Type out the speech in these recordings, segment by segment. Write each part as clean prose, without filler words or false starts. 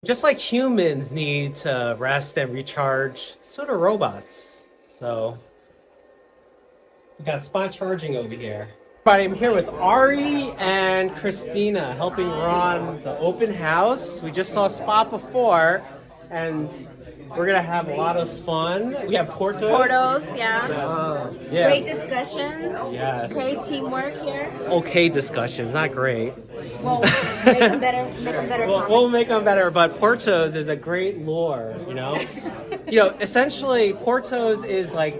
Just like humans need to rest and recharge, so do robots. So we got spot charging over here. I'm here with Ari and Christina helping run the open house. We just saw Spot before, and we're gonna have a lot of fun. We have Portos. Portos, yeah. Yeah. Great discussions. Yes. Great teamwork here. Okay discussions, not great. Well, make them better. Make them better. We'll make them better, but Portos is a great lure, you know? Essentially, Portos is like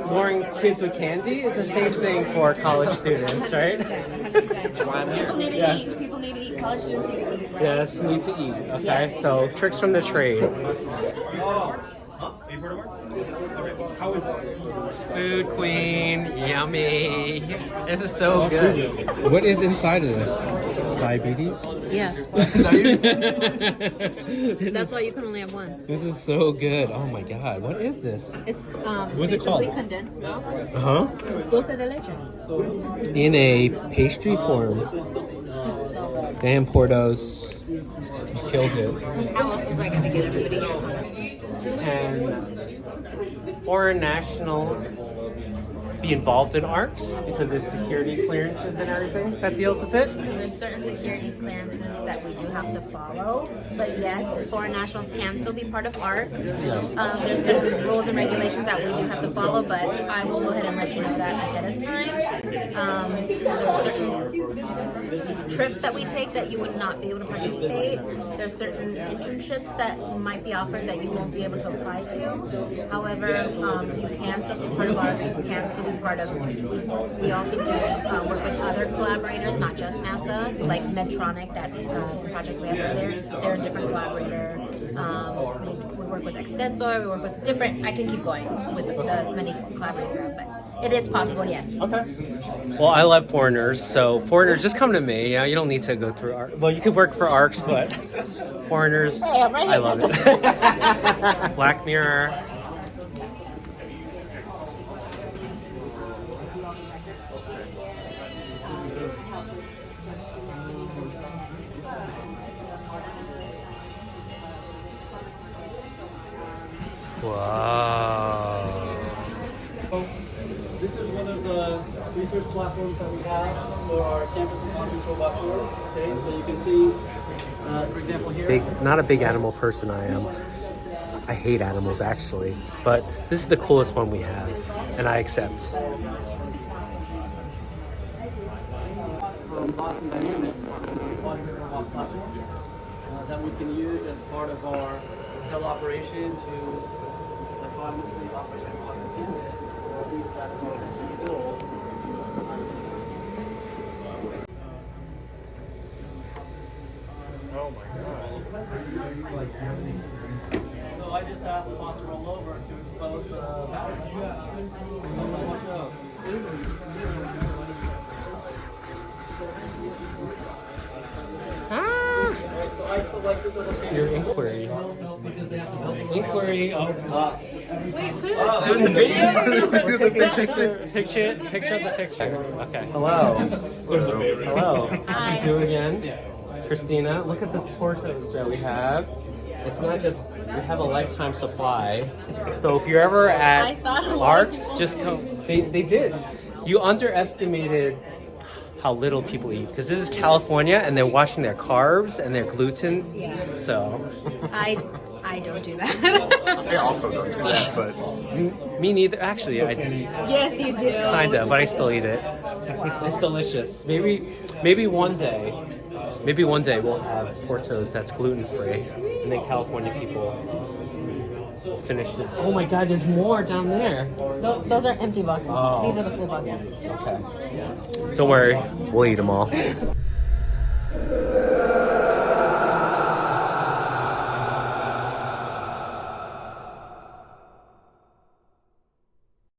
luring kids with candy. It's the same thing for college students, right? 100%. People need to Yes. eat. People need to eat. College students need to eat. Right? Yes, need to eat, okay? Yes. So, tricks from the trade. Food queen, yummy. This is so good. What is inside of this? Diabetes? Yes. That's why you can only have one. This is so good. Oh my god. What is this? It's What's it basically called? condensed milk. Uh-huh. Dulce de leche. In a pastry form. It's so good. Damn, Portos. You killed it. How else was I going to get everybody here? Can foreign nationals be involved in ARCs because there's security clearances and everything that deals with it? There's certain security clearances that we do have to follow, but yes, foreign nationals can still be part of ARCs. There's certain rules and regulations that we do have to follow, but I will go ahead and let you know that ahead of time. There's certain trips that we take that you would not be able to participate. There's certain internships that might be offered that you won't be able to apply to. However, you can still be part of ARCs, you can still be part of, we also do work with other collaborators, not just NASA, so like Medtronic, that project we have earlier, they're a different collaborator. We work with Extensor, we work with different, I can keep going with as many collaborators we have, but it is possible, yes. Okay. Well, I love foreigners, so foreigners, just come to me. You don't need to go through ARC. Well, you could work for ARCs, but foreigners, Hey, I'm right I here. love it. Black Mirror. Wow. This is one of the research platforms that we have for our campus autonomous robot tours. Okay, so you can see, for example, here. Not a big animal person, I am. I hate animals actually, but this is the coolest one we have, and I accept. From Boston Dynamics, robot platform that we can use as part of our teleoperation to autonomously operate across the campus. Oh my god. So I just asked Spot to roll over to expose the battery. Alright, so I selected the location. Your inquiry. Inquiry. Wait, put it Oh, it was the video? We're taking a picture of the picture. Okay. Hello. Hello. Hi. What you do again? Christina, look at this Portos that we have. It's not just, we have a lifetime supply. So if you're ever I at thought a lot of ARCs, people- just come. They did. You underestimated how little people eat. Because this is California and they're watching their carbs and their gluten. Yeah. So. I don't do that. I also don't do that, but Me neither. Actually, I do. Yes, you do. Kinda, but I still eat it. Wow. It's delicious. Maybe one day we'll have Portos that's gluten free, and then California people will finish this. Oh my God, there's more down there. Those are empty boxes. Oh. These are the full boxes. Okay. Don't worry, we'll eat them all.